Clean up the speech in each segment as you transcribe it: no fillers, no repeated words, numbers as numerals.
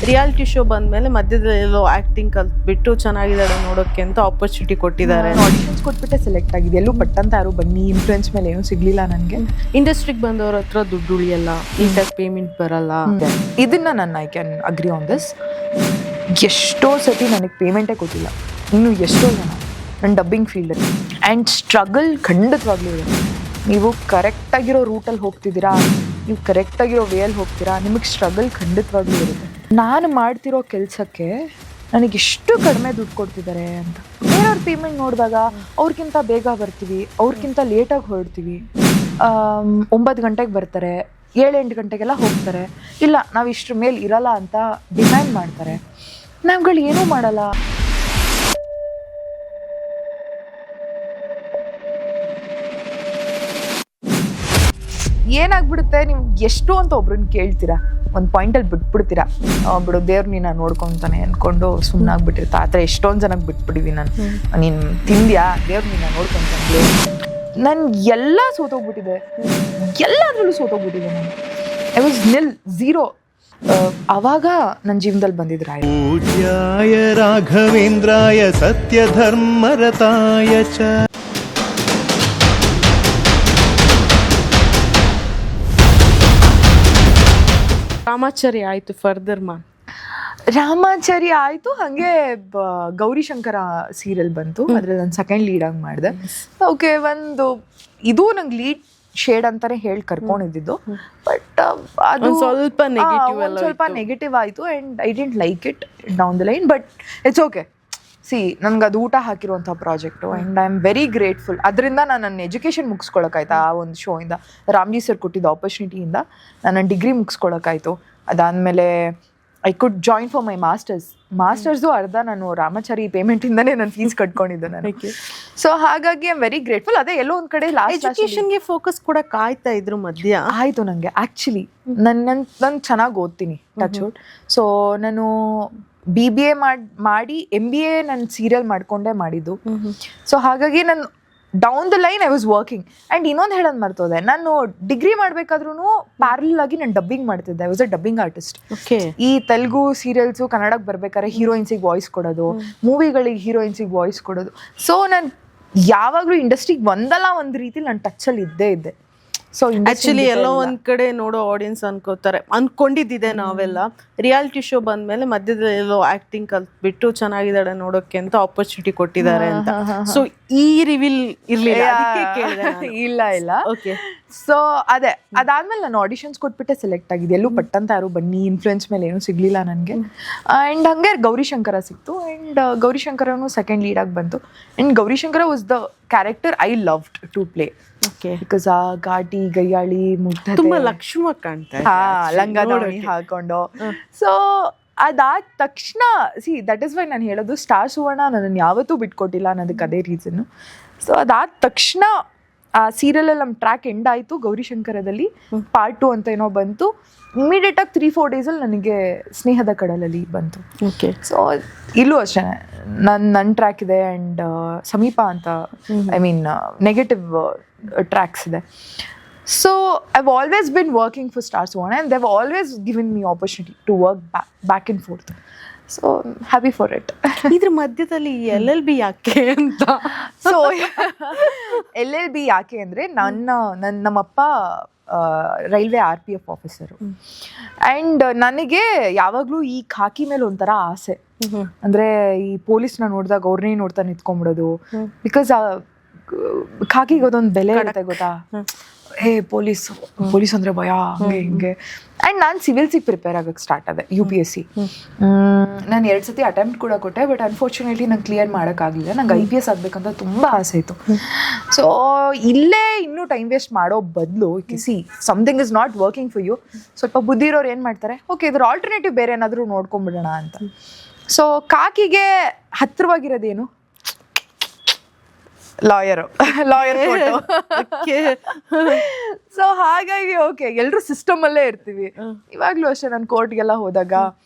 Reality show ಬಂದ್ಮೇಲೆ ಮಧ್ಯದಲ್ಲೆಲ್ಲೋ acting ಕಲ್ತ್ಬಿಟ್ಟು ಚೆನ್ನಾಗಿದ್ದಾಳೆ ನೋಡೋಕ್ಕೆ ಅಂತ ಆಪರ್ಚುನಿಟಿ ಕೊಟ್ಟಿದ್ದಾರೆ. ಆಡಿಷನ್ಸ್ ಕೊಟ್ಬಿಟ್ಟೆ ಸೆಲೆಕ್ಟ್ ಆಗಿದೆ. ಎಲ್ಲೂ ಪಟ್ಟಂತ ಯಾರು ಬನ್ನಿ ಇನ್ಫ್ಲೂಯೆನ್ಸ್ ಮೇಲೆ ಏನೂ ಸಿಗ್ಲಿಲ್ಲ ನನಗೆ. ಇಂಡಸ್ಟ್ರಿಗೆ ಬಂದವ್ರ ಹತ್ರ ದುಡ್ಡು ಉಳಿಯಲ್ಲ, ನೀಟಾಗಿ ಪೇಮೆಂಟ್ ಬರಲ್ಲ. ಇದನ್ನ ನಾನು I can agree on this. ಎಷ್ಟೋ ಸತಿ ನನಗೆ ಪೇಮೆಂಟೇ ಕೊಟ್ಟಿಲ್ಲ. ಇನ್ನು ಎಷ್ಟೋ ಜನ ನನ್ನ ಡಬ್ಬಿಂಗ್ ಫೀಲ್ಡಲ್ಲಿ ಆ್ಯಂಡ್ ಸ್ಟ್ರಗಲ್ ಖಂಡಿತವಾಗ್ಲೂ ಇದೆ. ನೀವು ಕರೆಕ್ಟಾಗಿರೋ ರೂಟಲ್ಲಿ ಹೋಗ್ತಿದ್ದೀರಾ, ನೀವು ಕರೆಕ್ಟಾಗಿರೋ ವೇಯಲ್ಲಿ ಹೋಗ್ತೀರಾ, ನಿಮಗೆ ಸ್ಟ್ರಗಲ್ ಖಂಡಿತವಾಗ್ಲೂ ಇರುತ್ತೆ. ನಾನು ಮಾಡ್ತಿರೋ ಕೆಲಸಕ್ಕೆ ನನಗೆಷ್ಟು ಕಡಿಮೆ ದುಡ್ಡು ಕೊಡ್ತಿದ್ದಾರೆ ಅಂತ. ಬೇರೆಯವ್ರ ಪೇಮೆಂಟ್ ನೋಡಿದಾಗ ಅವ್ರಿಗಿಂತ ಬೇಗ ಬರ್ತೀವಿ, ಅವ್ರಿಗಿಂತ ಲೇಟಾಗಿ ಹೊರಡ್ತೀವಿ. 9 ಗಂಟೆಗೆ ಬರ್ತಾರೆ, 7-8 ಗಂಟೆಗೆಲ್ಲ ಹೋಗ್ತಾರೆ. ಇಲ್ಲ ನಾವು ಇಷ್ಟ್ರ ಮೇಲೆ ಇರಲ್ಲ ಅಂತ ಡಿಮ್ಯಾಂಡ್ ಮಾಡ್ತಾರೆ. ನಾವುಗಳು ಏನೂ ಮಾಡಲ್ಲ. ಏನಾಗ್ಬಿಡುತ್ತೆ, ನೀವು ಎಷ್ಟು ಅಂತ ಒಬ್ರನ್ನ ಕೇಳ್ತೀರಾ, ಒಂದು ಪಾಯಿಂಟಲ್ಲಿ ಬಿಟ್ಬಿಡ್ತೀರಾ. ಬಿಡು ದೇವ್ರು ನೀನು ನೋಡ್ಕೊತಾನೆ ಅಂದ್ಕೊಂಡು ಸುಮ್ಮನಾಗ್ಬಿಟ್ಟಿರ್ತಾ. ಆ ಥರ ಎಷ್ಟೊಂದು ಜನಕ್ಕೆ ಬಿಟ್ಬಿಟ್ಟಿವಿ ನಾನು. ನೀನು ತಿಂದ್ಯಾ, ದೇವ್ರು ನೀನು ನೋಡ್ಕೊತಾನೆ. ನಾನು ಎಲ್ಲ ಸೋತೋಗ್ಬಿಟ್ಟಿದೆ, ಎಲ್ಲದ್ರಲ್ಲೂ ಸೋತೋಗ್ಬಿಟ್ಟಿದೆ ನಾನು. I was nil, zero. ಅವಾಗ ನನ್ನ ಜೀವನದಲ್ಲಿ ಬಂದಿದ್ರು ಪೂಜ್ಯಾಯ ರಾಘವೇಂದ್ರಾಯ ಸತ್ಯ ಧರ್ಮರತಾಯ ಚ. ರಾಮಾಚಾರಿ ಆಯ್ತು, ಫರ್ದರ್ ರಾಮಾಚಾರಿ ಆಯಿತು. ಹಾಗೆ ಗೌರಿಶಂಕರ ಸೀರಿಯಲ್ ಬಂತು, ಅದ್ರಲ್ಲಿ ನಾನು ಸೆಕೆಂಡ್ ಲೀಡಾಗಿ ಮಾಡಿದೆ. ಓಕೆ, ಇದು ನಂಗೆ ಲೀಡ್ ಶೇಡ್ ಅಂತಾನೆ ಹೇಳಿ ಕರ್ಕೊಂಡಿದ್ದು. ಬಟ್ ಅದು ಸ್ವಲ್ಪ ನೆಗೆಟಿವ್ ಆಯಿತು and I didn't like it down the line. But it's okay. ನನ್ಗೆ ಅದು ಊಟ ಹಾಕಿರುವಂಥ project and I am very grateful. ಅದರಿಂದ ನಾನು ನನ್ನ ಎಜುಕೇಷನ್ ಮುಗಿಸ್ಕೊಳಕ್ಕಾಯ್ತು. ಆ ಒಂದು ಶೋಯಿಂದ, ರಾಮ್ಜಿ ಸರ್ ಕೊಟ್ಟಿದ್ದ ಆಪರ್ಚುನಿಟಿಯಿಂದ ನನ್ನ ಡಿಗ್ರಿ ಮುಗಿಸ್ಕೊಳಕ್ಕಾಯ್ತು. ಅದಾದಮೇಲೆ I could join for my masters ಅರ್ಧ ನಾನು ರಾಮಾಚಾರಿ ಪೇಮೆಂಟಿಂದನೇ ನಾನು ಫೀಸ್ ಕಟ್ಕೊಂಡಿದ್ದೆ ನನಗೆ. ಸೊ ಹಾಗಾಗಿ ಐ ಆಮ್ ವೆರಿ ಗ್ರೇಟ್ಫುಲ್. ಅದೇ ಎಲ್ಲೋ ಒಂದು ಕಡೆ ಎಜುಕೇಷನ್ಗೆ ಫೋಕಸ್ ಕೊಡಕ್ಕೆ ಆಯ್ತಾ ಇದ್ರ ಮಧ್ಯ ಆಯಿತು ನನಗೆ. ಆ್ಯಕ್ಚುಲಿ ನಾನು ಚೆನ್ನಾಗಿ ಓದ್ತೀನಿ, ಟಚ್ ವುಡ್. ಸೊ ನಾನು BBA ಮಾಡಿ MBA ನಾನು ಸೀರಿಯಲ್ ಮಾಡ್ಕೊಂಡೇ ಮಾಡಿದ್ದು. ಸೊ ಹಾಗಾಗಿ ನಾನು down the line I was working. And ಇನ್ನೊಂದು ಹೇಳೋದು ಮರ್ತೋದೆ, ನಾನು ಡಿಗ್ರಿ ಮಾಡಬೇಕಾದ್ರೂ ಪ್ಯಾರಲ್ ಆಗಿ ನಾನು ಡಬ್ಬಿಂಗ್ ಮಾಡ್ತಿದ್ದೆ. I was a dubbing artist. ಈ ತೆಲುಗು ಸೀರಿಯಲ್ಸು ಕನ್ನಡಕ್ಕೆ ಬರ್ಬೇಕಾದ್ರೆ ಹೀರೋಯಿನ್ಸಿಗೆ ವಾಯ್ಸ್ ಕೊಡೋದು, ಮೂವಿಗಳಿಗೆ ಹೀರೋಯಿನ್ಸಿಗೆ ವಾಯ್ಸ್ ಕೊಡೋದು. ಸೊ ನಾನು ಯಾವಾಗಲೂ ಇಂಡಸ್ಟ್ರಿಗೆ ಒಂದಲ್ಲ ಒಂದು ರೀತಿಲಿ ನಾನು ಟಚ್ಚಲ್ಲಿ ಇದ್ದೆ. ಸೊ ಆಕ್ಚುಲಿ ಎಲ್ಲೋ ಒಂದ್ ಕಡೆ ನೋಡೋ ಆಡಿಯನ್ಸ್ ಅನ್ಕೊಂಡಿದ್ದಿದೆ ನಾವೆಲ್ಲ, ರಿಯಾಲಿಟಿ ಶೋ ಬಂದ್ಮೇಲೆ ಮಧ್ಯದಲ್ಲೆಲ್ಲೋ ಆಕ್ಟಿಂಗ್ ಕಲ್ತ್ಬಿಟ್ಟು ಚೆನ್ನಾಗಿದ್ದಾಳೆ ನೋಡೋಕ್ಕೆ ಅಂತ ಆಪರ್ಚುನಿಟಿ ಕೊಟ್ಟಿದ್ದಾರೆ ಅಂತ. ಸೊ ಈ ರಿವೀಲ್ ಇಲ್ಲ. ಓಕೆ. ಸೊ ಅದಾದ್ಮೇಲೆ ನಾನು ಆಡಿಷನ್ಸ್ ಕೊಟ್ಬಿಟ್ಟೆ ಸೆಲೆಕ್ಟ್ ಆಗಿದೆ. ಎಲ್ಲೂ ಪಟ್ಟಂತ ಯಾರು ಬನ್ನಿ ಇನ್ಫ್ಲೂಯೆನ್ಸ್ ಮೇಲೆ ಏನೂ ಸಿಗ್ಲಿಲ್ಲ ನನಗೆ. ಆ್ಯಂಡ್ ಹಂಗೆ ಗೌರಿಶಂಕರ ಸಿಕ್ತು. ಆ್ಯಂಡ್ ಗೌರಿಶಂಕರನು ಸೆಕೆಂಡ್ ಲೀಡಾಗಿ ಬಂತು. And Gaurishankar was the character I loved to play. Because ಆ ಘಾಟಿ ಗಯ್ಯಾಳಿ ಮುಗ್ಧ ತುಂಬಾ ಲಕ್ಷ್ಮ ಕಾಣ್ತಾ, ಲಂಗ ದಾವಣಿ ಹಾಕೊಂಡು. ಸೊ ಅದಾದ ತಕ್ಷಣ ದಟ್ ಇಸ್ ವೈ ನಾನು ಹೇಳೋದು, ಸ್ಟಾರ್ ಸುವರ್ಣ ನನ್ನನ್ನು ಯಾವತ್ತೂ ಬಿಟ್ಕೊಟ್ಟಿಲ್ಲ ಅನ್ನೋದಕ್ಕೆ ಅದೇ ರೀಸನ್ನು. ಸೊ ಅದಾದ ತಕ್ಷಣ ಆ ಸೀರಿಯಲಲ್ಲಿ ನಮ್ಮ ಟ್ರ್ಯಾಕ್ ಎಂಡ್ ಆಯಿತು. ಗೌರಿಶಂಕರದಲ್ಲಿ ಪಾರ್ಟ್ 2 ಅಂತ ಏನೋ ಬಂತು. ಇಮಿಡಿಯೇಟಾಗಿ 3-4 ಡೇಸಲ್ಲಿ ನನಗೆ ಸ್ನೇಹದ ಕಡಲಲ್ಲಿ ಬಂತು. ಓಕೆ. ಸೊ ಇಲ್ಲೂ ಅಷ್ಟೇ ನನ್ನ ಟ್ರ್ಯಾಕ್ ಇದೆ. ಆ್ಯಂಡ್ ಸಮೀಪ ಅಂತ ಐ ಮೀನ್ ನೆಗೆಟಿವ್ ಟ್ರ್ಯಾಕ್ಸ್ ಇದೆ. So I've always been working for Star Suvarna and they've always given me opportunity to work back and forth. So I'm happy for it. ಇದ್ರ ಮಧ್ಯದಲ್ಲಿ LLB ಯಾಕೆ ಅಂತ. So LLB ಯಾಕೆ ಅಂದರೆ ನಮ್ಮಪ್ಪ railway RPF officer. And ನನಗೆ ಯಾವಾಗಲೂ ಈ ಖಾಕಿ ಮೇಲೆ ಒಂಥರ ಆಸೆ. ಅಂದರೆ ಈ ಪೊಲೀಸ್ನ ನೋಡಿದಾಗ ಅವ್ರನ್ನೇ ನೋಡ್ತಾ ನಿಂತ್ಕೊಂಡ್ಬಿಡೋದು. ಬಿಕಾಸ್ ಖಾಕಿಗೆ ಅದೊಂದು ಬೆಲೆ ಇರುತ್ತೆ ಗೊತ್ತಾ. ಪೊಲೀಸ್ ಅಂದರೆ ಭಯ, ಹಂಗೆ ಹಿಂಗೆ. ಆ್ಯಂಡ್ ನಾನು ಸಿವಿಲ್ಸಿಗೆ ಪ್ರಿಪೇರ್ ಆಗೋಕ್ಕೆ ಸ್ಟಾರ್ಟ್ ಆದೆ, UPSC. ನಾನು 2 ಸತಿ ಅಟೆಂಪ್ಟ್ ಕೂಡ ಕೊಟ್ಟೆ. ಬಟ್ ಅನ್ಫಾರ್ಚುನೇಟ್ಲಿ ನಂಗೆ ಕ್ಲಿಯರ್ ಮಾಡೋಕ್ಕಾಗಲಿಲ್ಲ. ನಂಗೆ IPS ಆಗಬೇಕಂತ ತುಂಬ ಆಸೆ ಇತ್ತು. ಸೊ ಇಲ್ಲೇ ಇನ್ನೂ ಟೈಮ್ ವೇಸ್ಟ್ ಮಾಡೋ ಬದಲು something is not working for you. ಸ್ವಲ್ಪ ಬುದ್ಧಿ ಇರೋರು ಏನು ಮಾಡ್ತಾರೆ, ಓಕೆ ಇದ್ರ ಆಲ್ಟರ್ನೇಟಿವ್ ಬೇರೆ ಏನಾದರೂ ನೋಡ್ಕೊಂಬಿಡೋಣ ಅಂತ. ಸೊ ಕಾಕಿಗೆ ಹತ್ತಿರವಾಗಿರೋದೇನು, ಲಾಯರ್ ಫೋಟೋ. ಸೊ ಹಾಗಾಗಿ ಓಕೆ ಎಲ್ಲರೂ ಸಿಸ್ಟಮಲ್ಲೇ ಇರ್ತೀವಿ. ಇವಾಗಲೂ ಅಷ್ಟೇ ನಾನು ಕೋರ್ಟ್ಗೆಲ್ಲ ಹೋದಾಗ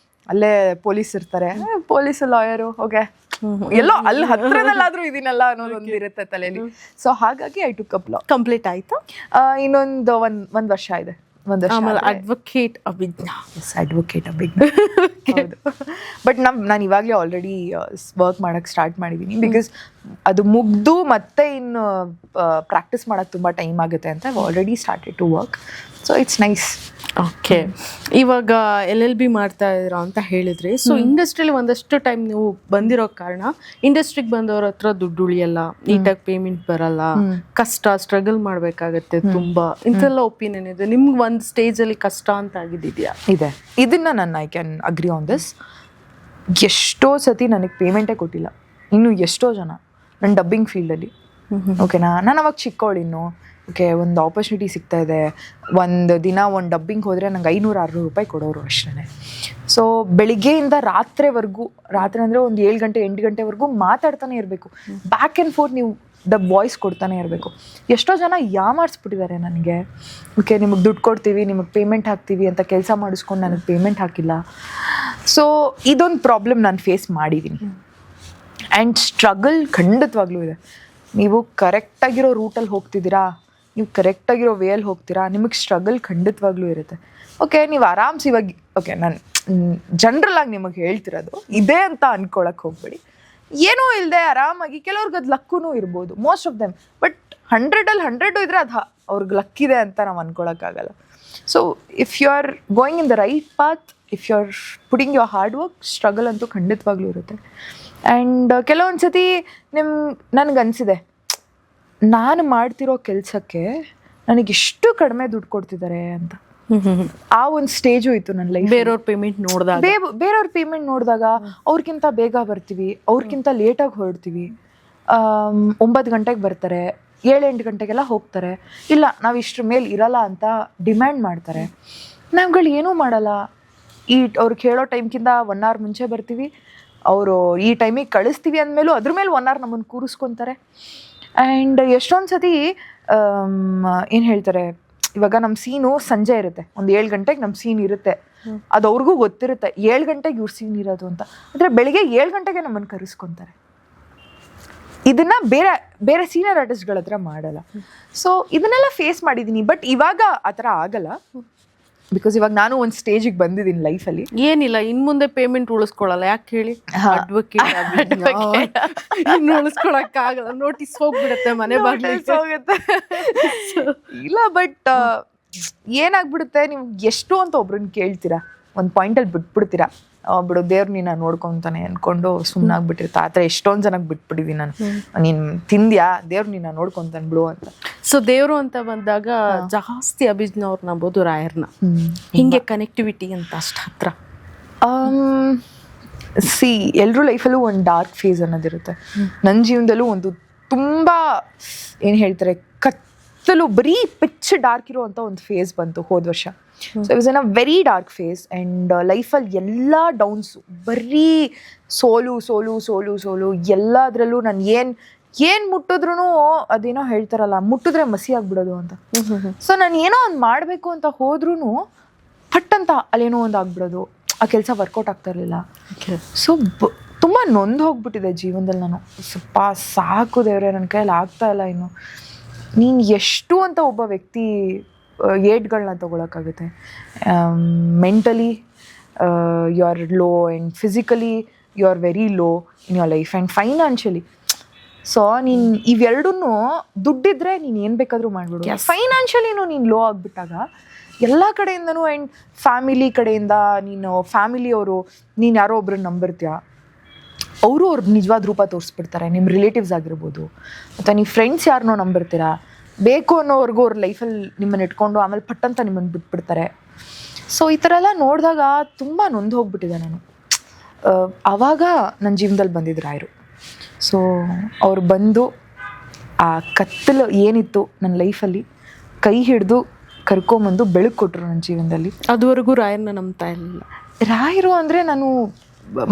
ಅಲ್ಲೇ ಪೊಲೀಸ್ ಇರ್ತಾರೆ, ಪೊಲೀಸ್ ಲಾಯರು, ಓಕೆ ಎಲ್ಲೋ ಅಲ್ಲಿ ಹತ್ರದಲ್ಲಾದ್ರೂ ಇದೀನಲ್ಲ ಅನ್ನೋದೊಂದು ಇರುತ್ತೆ ತಲೆಯಲ್ಲಿ. ಸೊ ಹಾಗಾಗಿ I took up law. Complete ಆಯ್ತಾ? ಇನ್ನೊಂದು ಒಂದು ವರ್ಷ ಇದೆ. ಒಂದಷ್ಟು ಆಮೇಲೆ ಅಡ್ವೊಕೇಟ್ ಅಭಿಜ್ಞಾ. ಅಡ್ವೊಕೇಟ್ ಹೌದು. ಬಟ್ ನಾನು ಇವಾಗಲೇ ಆಲ್ರೆಡಿ ವರ್ಕ್ ಮಾಡಕ್ಕೆ ಸ್ಟಾರ್ಟ್ ಮಾಡಿದ್ದೀನಿ, ಬಿಕಾಸ್ ಅದು ಮುಗ್ದು ಮತ್ತೆ ಇನ್ನು ಪ್ರಾಕ್ಟೀಸ್ ಮಾಡೋಕ್ಕೆ ತುಂಬ ಟೈಮ್ ಆಗುತ್ತೆ ಅಂತ already started to work. So it's nice. Okay, ಇವಾಗ LLB ಮಾಡ್ತಾ ಇದ್ದೀರಾ ಅಂತ ಹೇಳಿದ್ರಿ. ಸೊ ಇಂಡಸ್ಟ್ರಿಯಲ್ಲಿ ಒಂದಷ್ಟು ಟೈಮ್ ನೀವು ಬಂದಿರೋ ಕಾರಣ ಇಂಡಸ್ಟ್ರಿಗೆ ಬಂದವ್ರ ಹತ್ರ ದುಡ್ಡು ಉಳಿಯಲ್ಲ, ನೀಟಾಗಿ ಪೇಮೆಂಟ್ ಬರಲ್ಲ, ಕಷ್ಟ, ಸ್ಟ್ರಗಲ್ ಮಾಡ್ಬೇಕಾಗತ್ತೆ ತುಂಬಾ, ಇಂತೆಲ್ಲ ಒಪಿನಿಯನ್ ಇದೆ. ನಿಮ್ಗೆ ಒಂದು ಸ್ಟೇಜಲ್ಲಿ ಕಷ್ಟ ಅಂತ ಆಗಿದ್ಯಾ? ಇದೆ. ಇದನ್ನ I can agree on this. ಎಷ್ಟೋ ಸತಿ ನನಗೆ ಪೇಮೆಂಟೇ ಕೊಟ್ಟಿಲ್ಲ ಇನ್ನು ಎಷ್ಟೋ ಜನ ನನ್ನ ಡಬ್ಬಿಂಗ್ ಫೀಲ್ಡಲ್ಲಿ. ಓಕೆನಾ, ನಾನು ಅವಾಗ ಚಿಕ್ಕವಳಿನ್ನು. ಓಕೆ, ಒಂದು ಆಪರ್ಚುನಿಟಿ ಸಿಗ್ತಾ ಇದೆ, ಒಂದು ದಿನ ಒಂದು ಡಬ್ಬಿಂಗ್ ಹೋದರೆ ನಂಗೆ 500-600 ರೂಪಾಯಿ ಕೊಡೋರು ಅಷ್ಟೇ. ಸೊ ಬೆಳಿಗ್ಗೆಯಿಂದ ರಾತ್ರಿ ಅಂದರೆ ಒಂದು 7 ಗಂಟೆ 8 ಗಂಟೆವರೆಗೂ ಮಾತಾಡ್ತಾನೆ ಇರಬೇಕು, ಬ್ಯಾಕ್ ಆ್ಯಂಡ್ ಫೋರ್ತ್ ನೀವು ವಾಯ್ಸ್ ಕೊಡ್ತಾನೆ ಇರಬೇಕು. ಎಷ್ಟೋ ಜನ ಯಾಮಾರಿಸ್ಬಿಟ್ಟಿದ್ದಾರೆ ನನಗೆ. ಓಕೆ, ನಿಮಗೆ ದುಡ್ಡು ಕೊಡ್ತೀವಿ, ನಿಮಗೆ ಪೇಮೆಂಟ್ ಹಾಕ್ತೀವಿ ಅಂತ ಕೆಲಸ ಮಾಡಿಸ್ಕೊಂಡು ನನಗೆ ಪೇಮೆಂಟ್ ಹಾಕಿಲ್ಲ. ಸೊ ಇದೊಂದು ಪ್ರಾಬ್ಲಮ್ ನಾನು ಫೇಸ್ ಮಾಡಿದ್ದೀನಿ. ಆ್ಯಂಡ್ ಸ್ಟ್ರಗಲ್ ಖಂಡಿತವಾಗ್ಲೂ ಇದೆ. ನೀವು ಕರೆಕ್ಟಾಗಿರೋ ರೂಟಲ್ಲಿ ಹೋಗ್ತಿದ್ದೀರಾ, ನೀವು ಕರೆಕ್ಟಾಗಿರೋ ವೇಯಲ್ಲಿ ಹೋಗ್ತೀರಾ, ನಿಮಗೆ ಸ್ಟ್ರಗಲ್ ಖಂಡಿತವಾಗ್ಲೂ ಇರುತ್ತೆ. ಓಕೆ, ನೀವು ಆರಾಮ್ಸಿ ಇವಾಗ ಓಕೆ, ನಾನು ಜನ್ರಲಾಗಿ ನಿಮಗೆ ಹೇಳ್ತಿರೋದು ಇದೇ ಅಂತ ಅಂದ್ಕೊಳಕ್ಕೆ ಹೋಗ್ಬೇಡಿ. ಏನೂ ಇಲ್ಲದೆ ಆರಾಮಾಗಿ, ಕೆಲವ್ರಿಗೆ ಅದು ಲಕ್ಕೂ ಇರ್ಬೋದು, ಮೋಸ್ಟ್ ಆಫ್ ದೆಮ್. ಬಟ್ 100ಅಲ್ಲಿ 100 ಇದ್ದರೆ ಅದು ಅವ್ರಿಗೆ ಲಕ್ಕಿದೆ ಅಂತ ನಾವು ಅಂದ್ಕೊಳಕ್ಕಾಗಲ್ಲ. So if you are going in the right path, if you are putting your hard work, struggle ಅಂತೂ ಖಂಡಿತವಾಗ್ಲೂ ಇರುತ್ತೆ. ಆ್ಯಂಡ್ ಕೆಲವೊಂದು ಸತಿ ನನಗನ್ಸಿದೆ, ನಾನು ಮಾಡ್ತಿರೋ ಕೆಲಸಕ್ಕೆ ನನಗಿಷ್ಟು ಕಡಿಮೆ ದುಡ್ಡು ಕೊಡ್ತಿದ್ದಾರೆ ಅಂತ. ಆ ಒಂದು ಸ್ಟೇಜು ಇತ್ತು ನನ್ನ ಲೈಫ್. ಬೇರೆಯವ್ರ ಪೇಮೆಂಟ್ ನೋಡಿದಾಗ ಅವ್ರಿಗಿಂತ ಬೇಗ ಬರ್ತೀವಿ, ಅವ್ರಿಗಿಂತ ಲೇಟಾಗಿ ಹೊರಡ್ತೀವಿ. 9 ಗಂಟೆಗೆ ಬರ್ತಾರೆ, 7-8 ಗಂಟೆಗೆಲ್ಲ ಹೋಗ್ತಾರೆ. ಇಲ್ಲ, ನಾವು ಇಷ್ಟ್ರ ಮೇಲೆ ಇರಲ್ಲ ಅಂತ ಡಿಮ್ಯಾಂಡ್ ಮಾಡ್ತಾರೆ. ನಾವುಗಳು ಏನೂ ಮಾಡಲ್ಲ. ಅವ್ರಿಗೆ ಹೇಳೋ ಟೈಮ್ಗಿಂತ 1 hour ಮುಂಚೆ ಬರ್ತೀವಿ, ಅವರು ಈ ಟೈಮಿಗೆ ಕಳಿಸ್ತೀವಿ ಅಂದಮೇಲೂ ಅದ್ರ ಮೇಲೆ 1 hour ನಮ್ಮನ್ನು ಕೂರಿಸ್ಕೊತಾರೆ. ಆ್ಯಂಡ್ ಎಷ್ಟೊಂದು ಸತಿ ಏನು ಹೇಳ್ತಾರೆ, ಇವಾಗ ನಮ್ಮ ಸೀನು ಸಂಜೆ ಇರುತ್ತೆ, ಒಂದು 7 ಗಂಟೆಗೆ ನಮ್ಮ ಸೀನ್ ಇರುತ್ತೆ, ಅದು ಅವ್ರಿಗೂ ಗೊತ್ತಿರುತ್ತೆ 7 ಗಂಟೆಗೆ ಇವ್ರ ಸೀನ್ ಇರೋದು ಅಂತ. ಆದರೆ ಬೆಳಿಗ್ಗೆ 7 ಗಂಟೆಗೆ ನಮ್ಮನ್ನು ಕರೆಸ್ಕೊತಾರೆ. ಇದನ್ನು ಬೇರೆ ಸೀನಿಯರ್ ಆರ್ಟಿಸ್ಟ್ಗಳ ಹತ್ರ ಮಾಡಲ್ಲ. ಸೊ ಇದನ್ನೆಲ್ಲ ಫೇಸ್ ಮಾಡಿದ್ದೀನಿ. ಬಟ್ ಇವಾಗ ಆ ಥರ ಆಗಲ್ಲ, ಬಿಕಾಸ್ ಇವಾಗ ನಾನು ಒಂದು ಸ್ಟೇಜಿಗೆ ಬಂದಿದ್ದೀನಿ ಲೈಫಲ್ಲಿ. ಏನಿಲ್ಲ, ಇನ್ನು ಮುಂದೆ ಪೇಮೆಂಟ್ ಉಳಿಸ್ಕೊಳ್ಳಲ್ಲ. ಯಾಕೆ ಹೇಳಿ? ಇನ್ನು ಉಳಿಸ್ಕೊಳಕ್ಕಾಗಲ್ಲ, ನೋಟಿಸ್ ಹೋಗ್ಬಿಡುತ್ತೆ, ಮನೆ ಬಾಗಿಲಿಗೆ ಹೋಗುತ್ತೆ. ಇಲ್ಲ, ಬಟ್ ಏನಾಗ್ಬಿಡುತ್ತೆ, ನೀವು ಎಷ್ಟು ಅಂತ ಒಬ್ರನ್ನ ಕೇಳ್ತೀರಾ, ಒಂದು ಪಾಯಿಂಟಲ್ಲಿ ಬಿಟ್ಬಿಡ್ತೀರಾ. ಬಿಡು, ದೇವ್ರು ನೀನು ನೋಡ್ಕೊತಾನೆ ಅಂದ್ಕೊಂಡು ಸುಮ್ಮನಾಗ್ಬಿಟ್ಟಿರ್ತಾ. ಆ ಥರ ಎಷ್ಟೊಂದು ಜನಕ್ಕೆ ಬಿಟ್ಬಿಟ್ಟಿದ್ದೀನಿ ನಾನು. ನೀನು ತಿಂದ್ಯಾ, ದೇವ್ರು ನೀನು ನೋಡ್ಕೊತಾನೆ ಬಿಡು ಅಂತ. ಸೊ ದೇವರು ಅಂತ ಬಂದಾಗ ಜಾಸ್ತಿ ಅಭಿಜ್ಞಾ ಅವ್ರು ನಂಬೋದು ರಾಯರ್ನ. ಹಿಂಗೆ ಕನೆಕ್ಟಿವಿಟಿ ಅಂತ ಅಷ್ಟು ಹತ್ರ. ಎಲ್ಲರೂ ಲೈಫಲ್ಲೂ ಒಂದು ಡಾರ್ಕ್ ಫೇಸ್ ಅನ್ನೋದಿರುತ್ತೆ. ನನ್ನ ಜೀವನದಲ್ಲೂ ಒಂದು ತುಂಬ ಏನು ಹೇಳ್ತಾರೆ, ಕತ್ತಲು, ಬರೀ ಪಿಚ್ ಡಾರ್ಕ್ ಇರುವಂಥ ಒಂದು ಫೇಸ್ ಬಂತು ಹೋದ ವರ್ಷ. So it was in a very dark phase. And ಲೈಫಲ್ಲಿ ಎಲ್ಲ ಡೌನ್ಸು, ಬರೀ ಸೋಲು ಎಲ್ಲದರಲ್ಲೂ ನಾನು ಏನು ಮುಟ್ಟಿದ್ರೂ ಅದೇನೋ ಹೇಳ್ತಾರಲ್ಲ, ಮುಟ್ಟಿದ್ರೆ ಮಸಿ ಆಗ್ಬಿಡೋದು ಅಂತ. ಸೊ ನಾನು ಏನೋ ಒಂದು ಮಾಡಬೇಕು ಅಂತ ಹೋದ್ರೂ ಪಟ್ ಅಂತ ಅಲ್ಲೇನೋ ಒಂದು ಆಗ್ಬಿಡೋದು, ಆ ಕೆಲಸ ವರ್ಕೌಟ್ ಆಗ್ತಾ ಇರಲಿಲ್ಲ. ಸೊ ತುಂಬ ನೊಂದು ಹೋಗ್ಬಿಟ್ಟಿದೆ ಜೀವನದಲ್ಲಿ ನಾನು. ಸ್ವಲ್ಪ ಸಾಕು ದೇವ್ರೆ, ನನ್ನ ಕೈಯಲ್ಲಿ ಆಗ್ತಾ ಇಲ್ಲ ಇನ್ನು. ನೀನು ಎಷ್ಟು ಅಂತ ಒಬ್ಬ ವ್ಯಕ್ತಿ ಏಟ್ಗಳನ್ನ ತೊಗೊಳಕ್ಕಾಗುತ್ತೆ. Mentally you are low, and physically you are very low in your life, and financially. So ನೀನು ಇವೆರಡನ್ನೂ, ದುಡ್ಡಿದ್ರೆ ನೀನು ಏನು ಬೇಕಾದರೂ ಮಾಡ್ಬಿಡು. ಫೈನಾನ್ಷಿಯಲಿನೂ ನೀನು ಲೋ ಆಗಿಬಿಟ್ಟಾಗ ಎಲ್ಲ ಕಡೆಯಿಂದನೂ, ಆ್ಯಂಡ್ ಫ್ಯಾಮಿಲಿ ಕಡೆಯಿಂದ, ಫ್ಯಾಮಿಲಿಯವರು ನೀನು ಯಾರೋ ಒಬ್ರನ್ನ ನಂಬಿರ್ತೀಯ, ಅವರು ಅವ್ರ ನಿಜವಾದ ರೂಪ ತೋರಿಸ್ಬಿಡ್ತಾರೆ. ನಿಮ್ಮ ರಿಲೇಟಿವ್ಸ್ ಆಗಿರ್ಬೋದು, ಮತ್ತು ನೀವು ಫ್ರೆಂಡ್ಸ್ ಯಾರನ್ನೋ ನಂಬಿರ್ತೀರ, ಬೇಕು ಅನ್ನೋವರೆಗೂ ಅವ್ರ ಲೈಫಲ್ಲಿ ನಿಮ್ಮನ್ನು ಇಟ್ಕೊಂಡು ಆಮೇಲೆ ಪಟ್ಟಂತ ನಿಮ್ಮನ್ನು ಬಿಟ್ಬಿಡ್ತಾರೆ. ಸೊ ಈ ಥರ ಎಲ್ಲ ನೋಡಿದಾಗ ತುಂಬ ನೊಂದು ಹೋಗ್ಬಿಟ್ಟಿದೆ ನಾನು. ಆವಾಗ ನನ್ನ ಜೀವನದಲ್ಲಿ ಬಂದಿದ್ದು ರಾಯರು. ಸೊ ಅವ್ರು ಬಂದು ಆ ಕತ್ತಲು ಏನಿತ್ತು ನನ್ನ ಲೈಫಲ್ಲಿ ಕೈ ಹಿಡಿದು ಕರ್ಕೊಂಬಂದು ಬೆಳಕು ಕೊಟ್ಟರು ನನ್ನ ಜೀವನದಲ್ಲಿ. ಅದುವರೆಗೂ ರಾಯರನ್ನ ನಂಬ್ತಾ ಇರಲಿಲ್ಲ. ರಾಯರು ಅಂದರೆ ನಾನು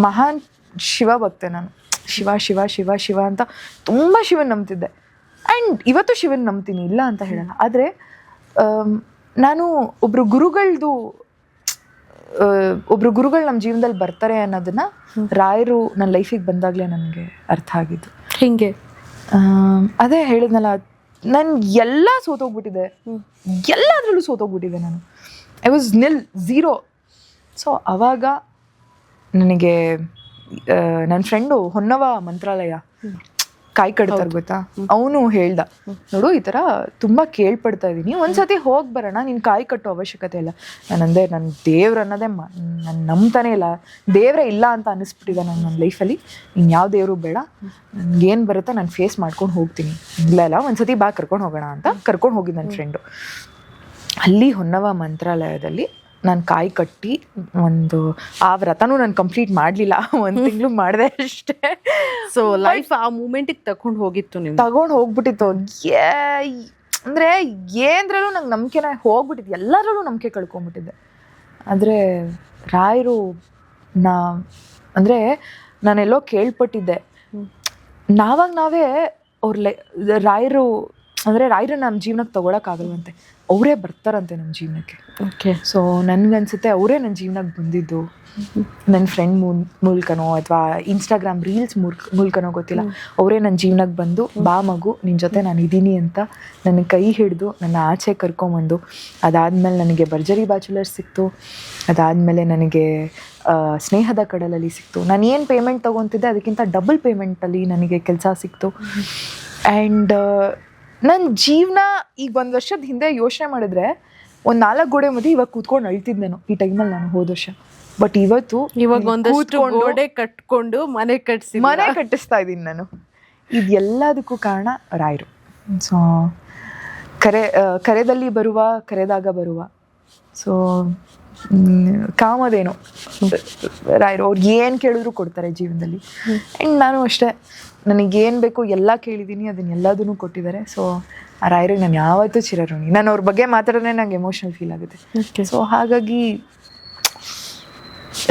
ಮಹಾನ್ ಶಿವ ಭಕ್ತೆ. ನಾನು ಶಿವ ಅಂತ ತುಂಬ ಶಿವನ್ ನಂಬ್ತಿದ್ದೆ. ಆ್ಯಂಡ್ ಇವತ್ತು ಶಿವನ್ ನಂಬ್ತೀನಿ, ಇಲ್ಲ ಅಂತ ಹೇಳಲ್ಲ. ಆದರೆ ನಾನು ಒಬ್ಬರು ಗುರುಗಳು ನಮ್ಮ ಜೀವನದಲ್ಲಿ ಬರ್ತಾರೆ ಅನ್ನೋದನ್ನು ರಾಯರು ನನ್ನ ಲೈಫಿಗೆ ಬಂದಾಗಲೇ ನನಗೆ ಅರ್ಥ ಆಗಿದ್ದು. ಹಿಂಗೆ ಅದೇ ಹೇಳಿದ್ನಲ್ಲ, ನಾನು ಎಲ್ಲ ಸೋತೋಗ್ಬಿಟ್ಟಿದೆ, ಎಲ್ಲದರಲ್ಲೂ ಸೋತೋಗ್ಬಿಟ್ಟಿದೆ ನಾನು. I was zero. ಸೊ ಅವಾಗ ನನಗೆ ನನ್ನ ಫ್ರೆಂಡು ಹೊನ್ನವ ಮಂತ್ರಾಲಯ ಕಾಯಿ ಕಟ್ತಾರೆ ಗೊತ್ತಾ, ಅವನು ಹೇಳ್ದ, ನೋಡು ಈ ಥರ ತುಂಬ ಕೇಳ್ಪಡ್ತಾ ಇದ್ದೀನಿ, ಒಂದ್ಸತಿ ಹೋಗಿ ಬರೋಣ, ನೀನು ಕಾಯಿ ಕಟ್ಟೋ ಅವಶ್ಯಕತೆ ಇಲ್ಲ. ನಾನಂದೆ ನನ್ನ ದೇವ್ರು ಅನ್ನೋದೇ ನಾನು ನಂಬ್ತಾನೆ ಇಲ್ಲ, ದೇವರೇ ಇಲ್ಲ ಅಂತ ಅನ್ನಿಸ್ಬಿಟ್ಟಿದೆ ನನ್ನ ಲೈಫಲ್ಲಿ. ನೀನು ಯಾವ ದೇವರು ಬೇಡ, ನನಗೇನು ಬರುತ್ತೋ ನಾನು ಫೇಸ್ ಮಾಡ್ಕೊಂಡು ಹೋಗ್ತೀನಿ. ಇಲ್ಲ ಒಂದ್ಸತಿ ಬಾ ಕರ್ಕೊಂಡು ಹೋಗೋಣ ಅಂತ ಕರ್ಕೊಂಡು ಹೋಗಿದ್ದು ನನ್ನ ಫ್ರೆಂಡು. ಅಲ್ಲಿ ಹೊನ್ನವ ಮಂತ್ರಾಲಯದಲ್ಲಿ ನಾನು ಕಾಯಿ ಕಟ್ಟಿ ಆ ವ್ರತನೂ ನಾನು ಕಂಪ್ಲೀಟ್ ಮಾಡಲಿಲ್ಲ, 1 ತಿಂಗಳು ಮಾಡಿದೆ ಅಷ್ಟೇ. ಸೊ ಲೈಫ್ ಆ ಮೂಮೆಂಟಿಗೆ ತಗೊಂಡು ಹೋಗ್ಬಿಟ್ಟಿತ್ತು. ಅಂದರೆ ಏನದ್ರಲ್ಲೂ ನಂಗೆ ನಂಬಿಕೆನ ಹೋಗ್ಬಿಟ್ಟಿದ್ದೆ, ಎಲ್ಲರಲ್ಲೂ ನಂಬಿಕೆ ಕಳ್ಕೊಂಬಿಟ್ಟಿದ್ದೆ. ಆದರೆ ರಾಯರು ಅಂದರೆ ನಾನೆಲ್ಲೋ ಕೇಳ್ಪಟ್ಟಿದ್ದೆ, ನಾವೇ ಅವ್ರ ರಾಯರು ಅಂದರೆ ರಾಯರು ನಮ್ಮ ಜೀವನಕ್ಕೆ ತೊಗೊಳಕ್ಕಾಗಲ್ವಂತೆ, ಅವರೇ ಬರ್ತಾರಂತೆ ನಮ್ಮ ಜೀವನಕ್ಕೆ. ಓಕೆ. ಸೊ ನನಗನ್ಸುತ್ತೆ ಅವರೇ ನನ್ನ ಜೀವನಕ್ಕೆ ಬಂದಿದ್ದು, ನನ್ನ ಫ್ರೆಂಡ್ ಮೂಲಕನೋ ಅಥವಾ ಇನ್ಸ್ಟಾಗ್ರಾಮ್ ರೀಲ್ಸ್ ಮೂಲಕನೋ ಗೊತ್ತಿಲ್ಲ, ಅವರೇ ನನ್ನ ಜೀವನಕ್ಕೆ ಬಂದು ಬಾ ಮಗು ನಿನ್ನ ಜೊತೆ ನಾನು ಇದ್ದೀನಿ ಅಂತ ನನ್ನ ಕೈ ಹಿಡಿದು ನನ್ನ ಆಚೆ ಕರ್ಕೊಂಬಂದು, ಅದಾದಮೇಲೆ ನನಗೆ ಭರ್ಜರಿ ಬ್ಯಾಚುಲರ್ಸ್ ಸಿಕ್ತು, ಅದಾದಮೇಲೆ ನನಗೆ ಸ್ನೇಹದ ಕಡಲಲ್ಲಿ ಸಿಕ್ತು. ನಾನು ಏನು ಪೇಮೆಂಟ್ ತೊಗೊತಿದ್ದೆ ಅದಕ್ಕಿಂತ ಡಬಲ್ ಪೇಮೆಂಟಲ್ಲಿ ನನಗೆ ಕೆಲಸ ಸಿಕ್ತು. ಆ್ಯಂಡ್ ನನ್ನ ಜೀವನ ಈಗ 1 ವರ್ಷದ ಹಿಂದೆ ಯೋಚನೆ ಮಾಡಿದ್ರೆ 4 ಗೋಡೆ ಮಧ್ಯೆ ಇವಾಗ ಕೂತ್ಕೊಂಡು ಅಳ್ತಿದ್ನೇನೋ ಈ ಟೈಮಲ್ಲಿ ನಾನು ಹೋದ ವರ್ಷ. ಬಟ್ ಇವಾಗ ಒಂದಷ್ಟು ಗೋಡೆ ಕಟ್ಕೊಂಡು ಮನೆ ಕಟ್ಟಿಸ್ತಾ ಇದ್ದೀನಿ ನಾನು. ಇದೆಲ್ಲದಕ್ಕೂ ಕಾರಣ ರಾಯರು. ಸೊ ಕರೆದಲ್ಲಿ ಬರುವ, ಕರೆದಾಗ ಬರುವ. ಸೊ ಕಾಮಧೇನು ರಾಯರು, ಅವ್ರು ಏನು ಕೇಳಿದ್ರು ಕೊಡ್ತಾರೆ ಜೀವನದಲ್ಲಿ. ಆ್ಯಂಡ್ ನಾನು ಅಷ್ಟೇ, ನನಗೇನು ಬೇಕು ಎಲ್ಲ ಕೇಳಿದ್ದೀನಿ, ಅದನ್ನೆಲ್ಲದನ್ನು ಕೊಟ್ಟಿದ್ದಾರೆ. ಸೊ ಆ ರಾಯರಿಗೆ ನಾನು ಯಾವತ್ತೂ ಚಿರಋಣಿ. ನಾನು ಅವ್ರ ಬಗ್ಗೆ ಮಾತಾಡಿದ್ರೆ ನಂಗೆ ಎಮೋಷ್ನಲ್ ಫೀಲ್ ಆಗುತ್ತೆ. ಸೊ ಹಾಗಾಗಿ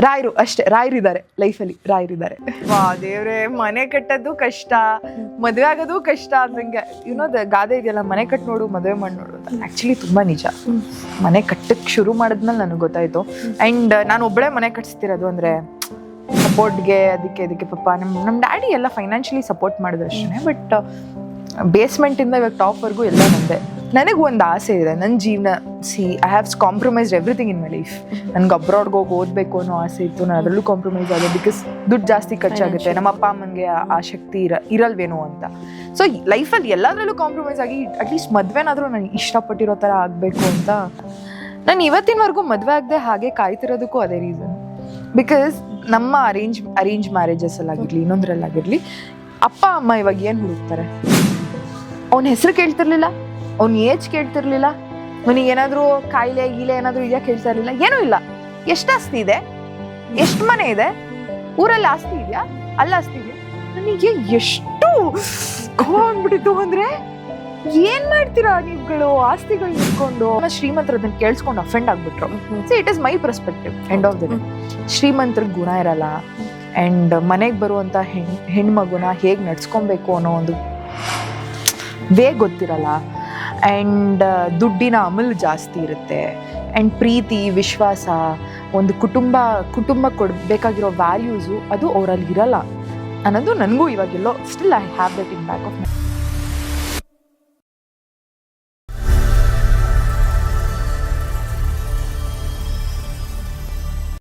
ರಾಯರು ಅಷ್ಟೇ, ರಾಯರಿದ್ದಾರೆ ಲೈಫಲ್ಲಿ, ರಾಯರಿದ್ದಾರೆ. ವಾ ದೇವ್ರೆ, ಮನೆ ಕಟ್ಟೋದು ಕಷ್ಟ, ಮದುವೆ ಆಗೋದು ಕಷ್ಟ ಅಂದಂಗೆ ಗಾದೆ ಇದೆಯಲ್ಲ, ಮನೆ ಕಟ್ಟಿ ನೋಡು ಮದುವೆ ಮಾಡಿ ನೋಡು ಅಂತ. ಆ್ಯಕ್ಚುಲಿ ತುಂಬ ನಿಜ. ಮನೆ ಕಟ್ಟಕ್ಕೆ ಶುರು ಮಾಡಿದ್ಮೇಲೆ ನನಗೆ ಗೊತ್ತಾಯಿತು. ಆ್ಯಂಡ್ ನಾನು ಒಬ್ಬಳೇ ಮನೆ ಕಟ್ಸ್ತಿರೋದು, ಅಂದರೆ ಸಪೋರ್ಟ್ಗೆ ಅದಕ್ಕೆ ಪಾಪ ನಮ್ಮ ಡ್ಯಾಡಿ ಎಲ್ಲ ಫೈನಾನ್ಷಿಯಲಿ ಸಪೋರ್ಟ್ ಮಾಡಿದ್ರು ಅಷ್ಟೇ. ಬಟ್ ಬೇಸ್ಮೆಂಟಿಂದ ಇವಾಗ ಟಾಪ್ವರೆಗೂ ಎಲ್ಲ ನಂದೆ. ನನಗೆ ಒಂದು ಆಸೆ ಇದೆ ನನ್ನ ಜೀವನ. I have compromised everything in my life. ನನಗೆ ಅಬ್ರಾಡ್ಗೆ ಹೋಗಿ ಓದಬೇಕು ಅನ್ನೋ ಆಸೆ ಇತ್ತು, ನಾನು ಅದರಲ್ಲೂ ಕಾಂಪ್ರಮೈಸ್ ಆದೆ. ಬಿಕಾಸ್ ದುಡ್ಡು ಜಾಸ್ತಿ ಖರ್ಚಾಗುತ್ತೆ, ನಮ್ಮ ಅಪ್ಪ ಅಮ್ಮನಿಗೆ ಆ ಶಕ್ತಿ ಇರಲ್ವೇನೋ ಅಂತ. ಸೊ ಲೈಫಲ್ಲಿ ಎಲ್ಲದರಲ್ಲೂ ಕಾಂಪ್ರಮೈಸ್ ಆಗಿ ಅಟ್ಲೀಸ್ಟ್ ಮದುವೆನಾದರೂ ನಾನು ಇಷ್ಟಪಟ್ಟಿರೋ ಥರ ಆಗಬೇಕು ಅಂತ. ನಾನು ಇವತ್ತಿನವರೆಗೂ ಮದುವೆ ಆಗದೆ ಹಾಗೆ ಕಾಯ್ತಿರೋದಕ್ಕೂ ಅದೇ ರೀಸನ್. ಬಿಕಾಸ್ ನಮ್ಮ ಅರೇಂಜ್ ಮ್ಯಾರೇಜಸ್ಸಲ್ಲಾಗಿರಲಿ, ಇನ್ನೊಂದರಲ್ಲಾಗಿರಲಿ, ಅಪ್ಪ ಅಮ್ಮ ಇವಾಗ ಏನು ಹುಡುಕ್ತಾರೆ? ಅವ್ನ ಹೆಸರು ಕೇಳ್ತಿರ್ಲಿಲ್ಲ, ಅವ್ನ ಏಜ್ ಕೇಳ್ತಿರ್ಲಿಲ್ಲ, ಅವನಿಗೇನಾದರೂ ಕಾಯಿಲೆ ಗೀಲೆ ಏನಾದರೂ ಇದೆಯಾ ಕೇಳ್ತಾ ಇರಲಿಲ್ಲ, ಏನೂ ಇಲ್ಲ. ಎಷ್ಟು ಆಸ್ತಿ ಇದೆ, ಎಷ್ಟು ಮನೆ ಇದೆ, ಊರಲ್ಲಿ ಆಸ್ತಿ ಇದೆಯಾ, ಅಲ್ಲ ಆಸ್ತಿ ಇದೆಯಾ. ನನಗೆ ಎಷ್ಟು ಅಂದ್ಬಿಟ್ಟಿತ್ತು ಅಂದರೆ, ಏನ್ ಮಾಡ್ತೀರಾ ನೀವುಗಳು ಆಸ್ತಿಗಳು ಇಟ್ಕೊಂಡು? ಶ್ರೀಮಂತರ ಅದನ್ನ ಕೇಳಿಸ್ಕೊಂಡು ಅಫೆಂಡ್ ಆಗ್ಬಿಟ್ರು. So it is my perspective. End of the day ಶ್ರೀಮಂತರಿಗೆ ಗುಣ ಇರಲ್ಲ, ಆ್ಯಂಡ್ ಮನೆಗೆ ಬರುವಂಥ ಹೆಣ್ಮಗುನ ಹೇಗೆ ನಡ್ಸ್ಕೊಬೇಕು ಅನ್ನೋ ಒಂದು ವೇ ಗೊತ್ತಿರಲ್ಲ. ಆ್ಯಂಡ್ ದುಡ್ಡಿನ ಅಮಲು ಜಾಸ್ತಿ ಇರುತ್ತೆ. ಆ್ಯಂಡ್ ಪ್ರೀತಿ, ವಿಶ್ವಾಸ, ಒಂದು ಕುಟುಂಬ ಕೊಡಬೇಕಾಗಿರೋ ವ್ಯಾಲ್ಯೂಸು ಅದು ಅವರಲ್ಲಿ ಇರಲ್ಲ ಅನ್ನೋದು ನನಗೂ ಇವಾಗೆಲ್ಲೋ still I have that in back of my